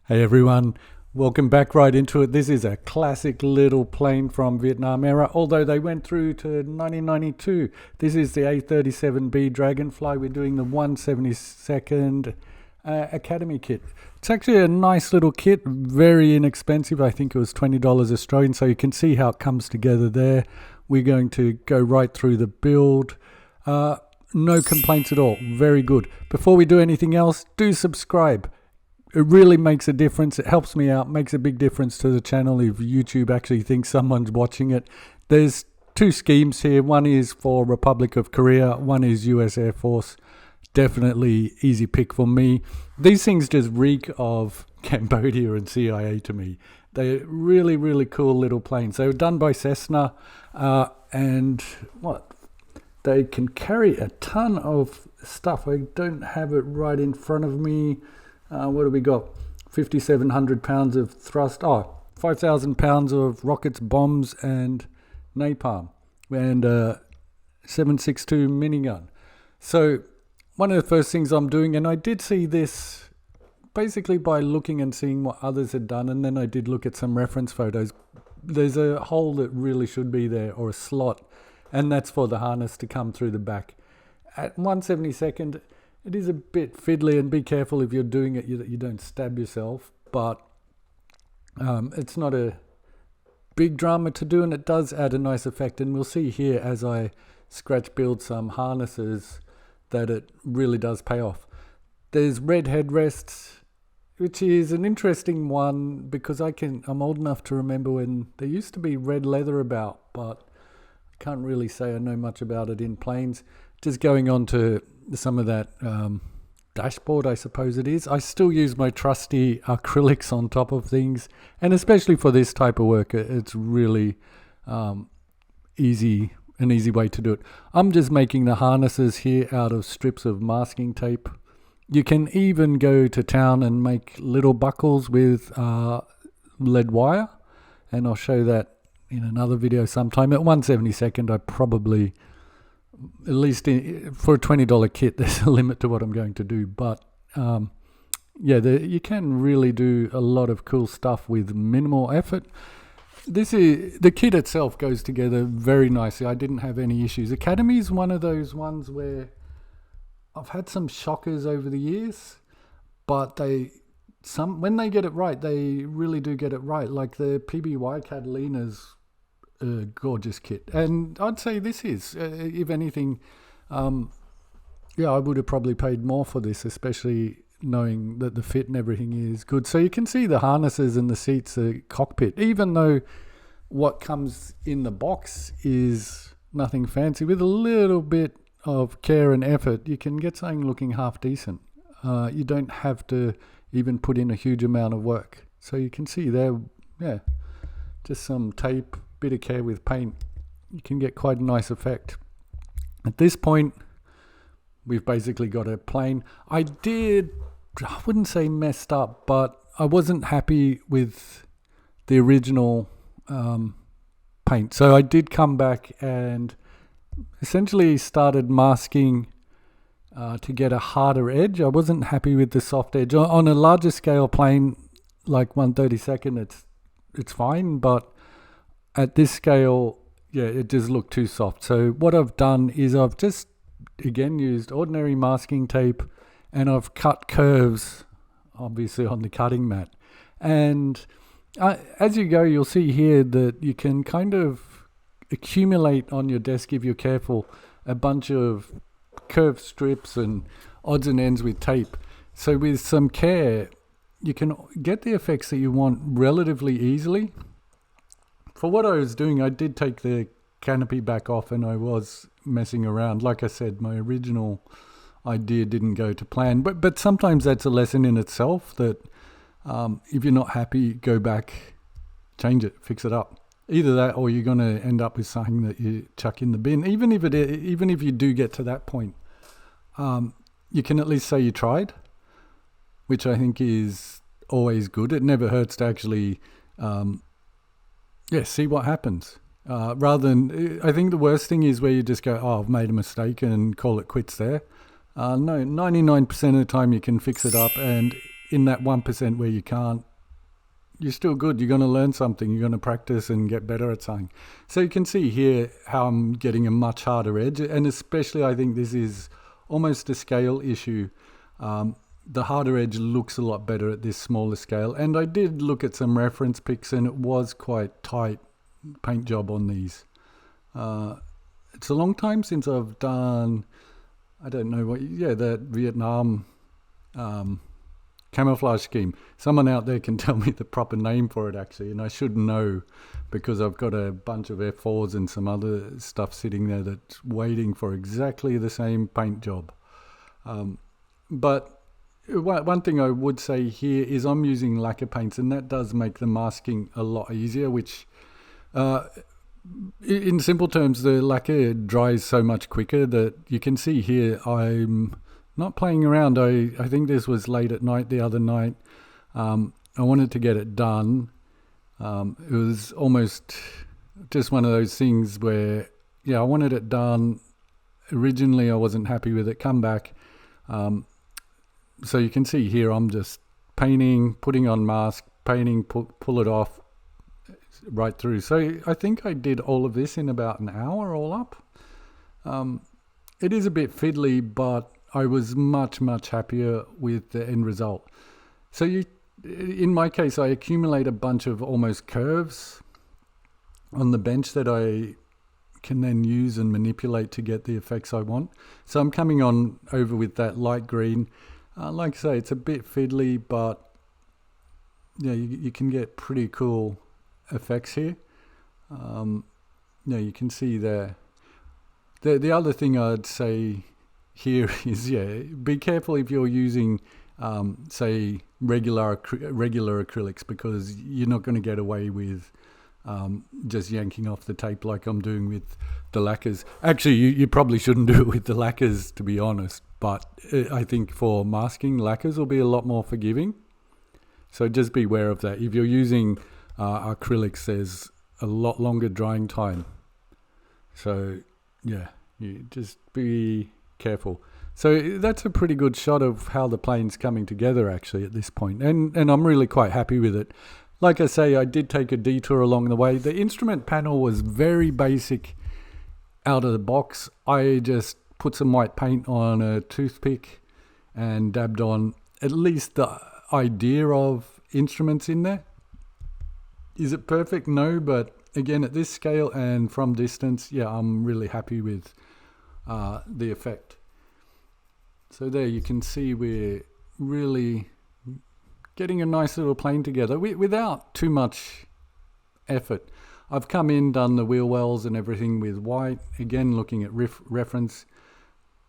Hey everyone, welcome back right into it. This is a classic little plane from Vietnam era, although they went through to 1992. This is the A-37B Dragonfly. We're doing the 172nd Academy kit. It's actually a nice little kit, very inexpensive. I think it was $20 Australian, so you can see how it comes together there. We're going to go right through the build. No complaints at all, very good. Before we do anything else, do subscribe. It really makes a difference. It helps me out, makes a big difference to the channel if YouTube actually thinks someone's watching it. There's two schemes here. One is for Republic of Korea, one is US Air Force. Definitely easy pick for me. These things just reek of Cambodia and CIA to me. They're really, really cool little planes. They were done by Cessna and they can carry a ton of stuff. I don't have it right in front of me. What do we got? 5,700 pounds of thrust. 5,000 pounds of rockets, bombs, and napalm, and 7.62 minigun. So one of the first things I'm doing, and I did see this basically by looking and seeing what others had done, and then I did look at some reference photos. There's a hole that really should be there, or a slot, and that's for the harness to come through the back. At 1/72nd, it is a bit fiddly, and be careful if you're doing it that you don't stab yourself, but it's not a big drama to do, and it does add a nice effect, and we'll see here as I scratch build some harnesses that it really does pay off. There's red headrests, which is an interesting one because I'm old enough to remember when there used to be red leather about, but I can't really say I know much about it in planes. Just going on to some of that dashboard, I suppose it is. I still use my trusty acrylics on top of things, and especially for this type of work, it's really an easy way to do it. I'm just making the harnesses here out of strips of masking tape. You can even go to town and make little buckles with lead wire, and I'll show that in another video sometime. At 1/72nd, I probably, at least for a $20 kit, there's a limit to what I'm going to do. But you can really do a lot of cool stuff with minimal effort. The kit itself goes together very nicely. I didn't have any issues. Academy is one of those ones where I've had some shockers over the years, but when they get it right, they really do get it right. Like the PBY Catalina's a gorgeous kit, and I'd say this is, if anything, I would have probably paid more for this, especially knowing that the fit and everything is good. So you can see the harnesses and the seats, the cockpit, even though what comes in the box is nothing fancy, with a little bit of care and effort, you can get something looking half decent. You don't have to even put in a huge amount of work. So you can see there, just some tape, bit of care with paint, you can get quite a nice effect. At this point, we've basically got a plane. I wouldn't say messed up, but I wasn't happy with the original paint. So I did come back and essentially started masking to get a harder edge. I wasn't happy with the soft edge. On a larger scale plane, like 1/32nd, it's fine, but at this scale, it just looked too soft. So what I've done is I've just, again, used ordinary masking tape, and I've cut curves, obviously, on the cutting mat. And as you go, you'll see here that you can kind of accumulate on your desk, if you're careful, a bunch of curved strips and odds and ends with tape. So with some care, you can get the effects that you want relatively easily. For what I was doing, I did take the canopy back off, and I was messing around. Like I said, my original idea didn't go to plan, but sometimes that's a lesson in itself, that if you're not happy, go back, change it, fix it up. Either that, or you're going to end up with something that you chuck in the bin. Even if you do get to that point, you can at least say you tried, which I think is always good. It never hurts to actually see what happens. Rather than, I think the worst thing is where you just go, I've made a mistake, and call it quits there. No, 99% of the time you can fix it up, and in that 1% where you can't, you're still good. You're going to learn something. You're going to practice and get better at something. So you can see here how I'm getting a much harder edge. And especially I think this is almost a scale issue. The harder edge looks a lot better at this smaller scale. And I did look at some reference pics and it was quite tight paint job on these. It's a long time since I've done, I don't know what, that Vietnam camouflage scheme. Someone out there can tell me the proper name for it actually, and I should know because I've got a bunch of F4s and some other stuff sitting there that's waiting for exactly the same paint job. But one thing I would say here is I'm using lacquer paints, and that does make the masking a lot easier, which in simple terms, the lacquer dries so much quicker that you can see here I'm not playing around. I think this was late at night the other night. I wanted to get it done. It was almost just one of those things where, I wanted it done. Originally, I wasn't happy with it. Come back. So you can see here I'm just painting, putting on mask, painting, pull it off, right through. So I think I did all of this in about an hour all up. It is a bit fiddly, but I was much happier with the end result. So in my case, I accumulate a bunch of almost curves on the bench that I can then use and manipulate to get the effects I want. So I'm coming on over with that light green. Like I say, it's a bit fiddly, but you can get pretty cool effects here. You can see there. The other thing I'd say here is, be careful if you're using, say, regular acrylics, because you're not going to get away with just yanking off the tape like I'm doing with the lacquers. Actually, you probably shouldn't do it with the lacquers, to be honest, but I think for masking, lacquers will be a lot more forgiving. So just be aware of that. If you're using acrylics, there's a lot longer drying time. So, you just be careful. So that's a pretty good shot of how the plane's coming together actually at this point. And I'm really quite happy with it. Like I say, I did take a detour along the way. The instrument panel was very basic out of the box. I just put some white paint on a toothpick and dabbed on at least the idea of instruments in there. Is it perfect? No, but again, at this scale and from distance, I'm really happy with the effect. So there you can see we're really getting a nice little plane together without too much effort. I've come in, done the wheel wells and everything with white. Again, looking at reference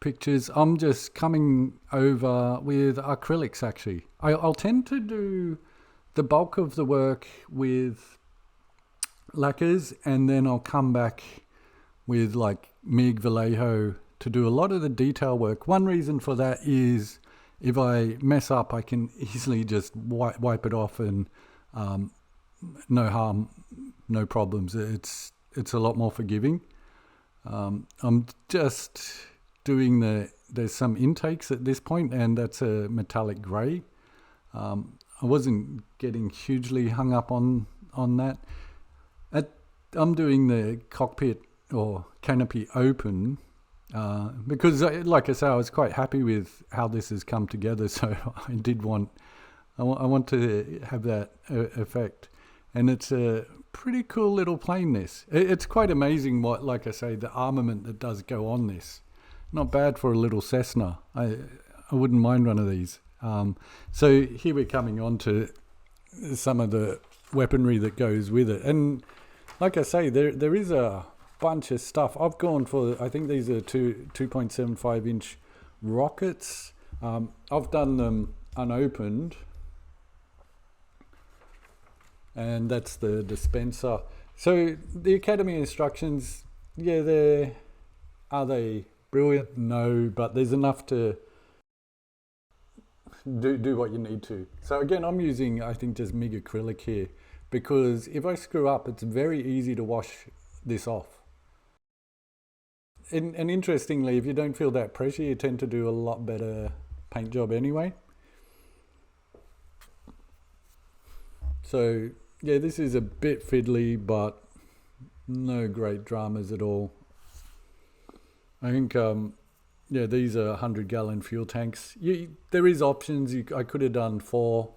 pictures. I'm just coming over with acrylics actually. I'll tend to do the bulk of the work with lacquers, and then I'll come back with like MIG Vallejo to do a lot of the detail work. One reason for that is if I mess up, I can easily just wipe it off and no harm, no problems. It's a lot more forgiving. I'm just doing there's some intakes at this point, and that's a metallic grey. I wasn't getting hugely hung up on that. I'm doing the cockpit or canopy open because, like I say, I was quite happy with how this has come together. So I want to have that effect, and it's a pretty cool little plane. It's quite amazing what, like I say, the armament that does go on this. Not bad for a little Cessna. I wouldn't mind one of these. So here we're coming on to some of the weaponry that goes with it, and like I say, there is a bunch of stuff. I've gone for, I think these are 2.75 inch rockets. I've done them unopened, and that's the dispenser. So the Academy instructions, are they brilliant? No, but there's enough to do what you need to. So again, I'm using, I think, just MIG acrylic here, because if I screw up, it's very easy to wash this off. And interestingly, if you don't feel that pressure, you tend to do a lot better paint job anyway. So yeah, this is a bit fiddly, but no great dramas at all. I think yeah, these are 100-gallon fuel tanks. There is options. I could have done 4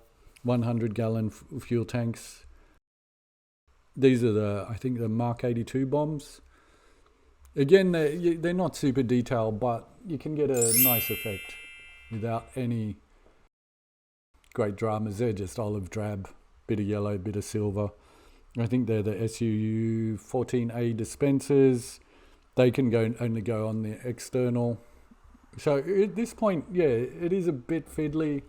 100-gallon fuel tanks. These are I think the Mark 82 bombs. Again, they're not super detailed, but you can get a nice effect without any great dramas. They're just olive drab, bit of yellow, bit of silver. I think they're the SUU 14A dispensers. They can only go on the external. So at this point, yeah, it is a bit fiddly,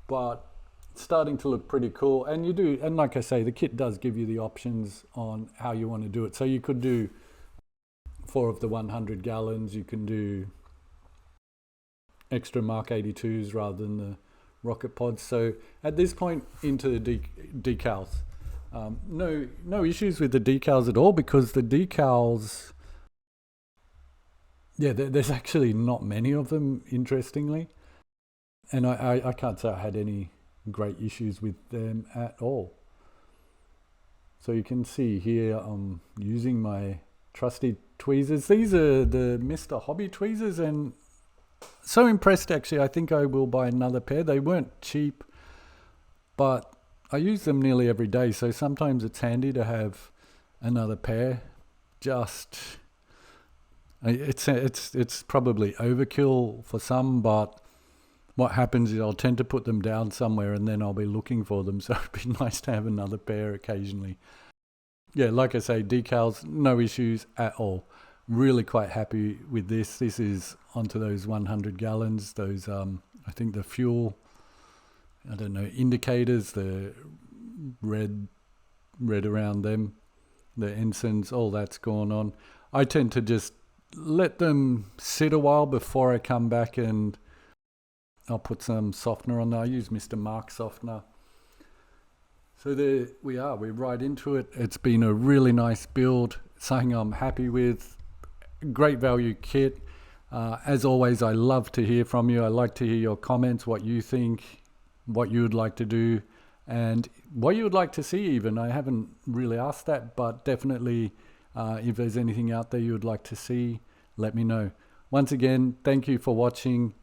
but it's starting to look pretty cool. And like I say, the kit does give you the options on how you want to do it. So you could do 4 of the 100 gallons. You can do extra Mark 82s rather than the rocket pods. So at this point, into the decals. No issues with the decals at all, because the decals, yeah, there's actually not many of them, interestingly. And I can't say I had any great issues with them at all. So you can see here I'm using my trusty tweezers. These are the Mr. Hobby tweezers, and so impressed actually. I think I will buy another pair. They weren't cheap, but I use them nearly every day, so sometimes it's handy to have another pair. It's probably overkill for some, but what happens is I'll tend to put them down somewhere and then I'll be looking for them, so it'd be nice to have another pair occasionally. Yeah, like I say, decals, no issues at all. Really quite happy with this. This is onto those 100 gallons, those I think the fuel, I don't know, indicators, the red around them, the ensigns, all that's going on. I tend to just let them sit a while before I come back, and I'll put some softener on there. I use Mr. Mark softener. So there we are, we're right into it. It's been a really nice build, something I'm happy with. Great value kit. As always, I love to hear from you. I like to hear your comments, what you think, what you would like to do, and what you would like to see even. I haven't really asked that, but definitely if there's anything out there you would like to see, let me know. Once again, thank you for watching.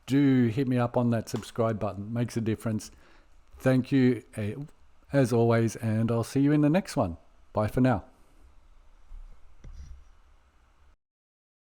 Do hit me up on that subscribe button. Makes a difference. Thank you as always, and I'll see you in the next one. Bye for now.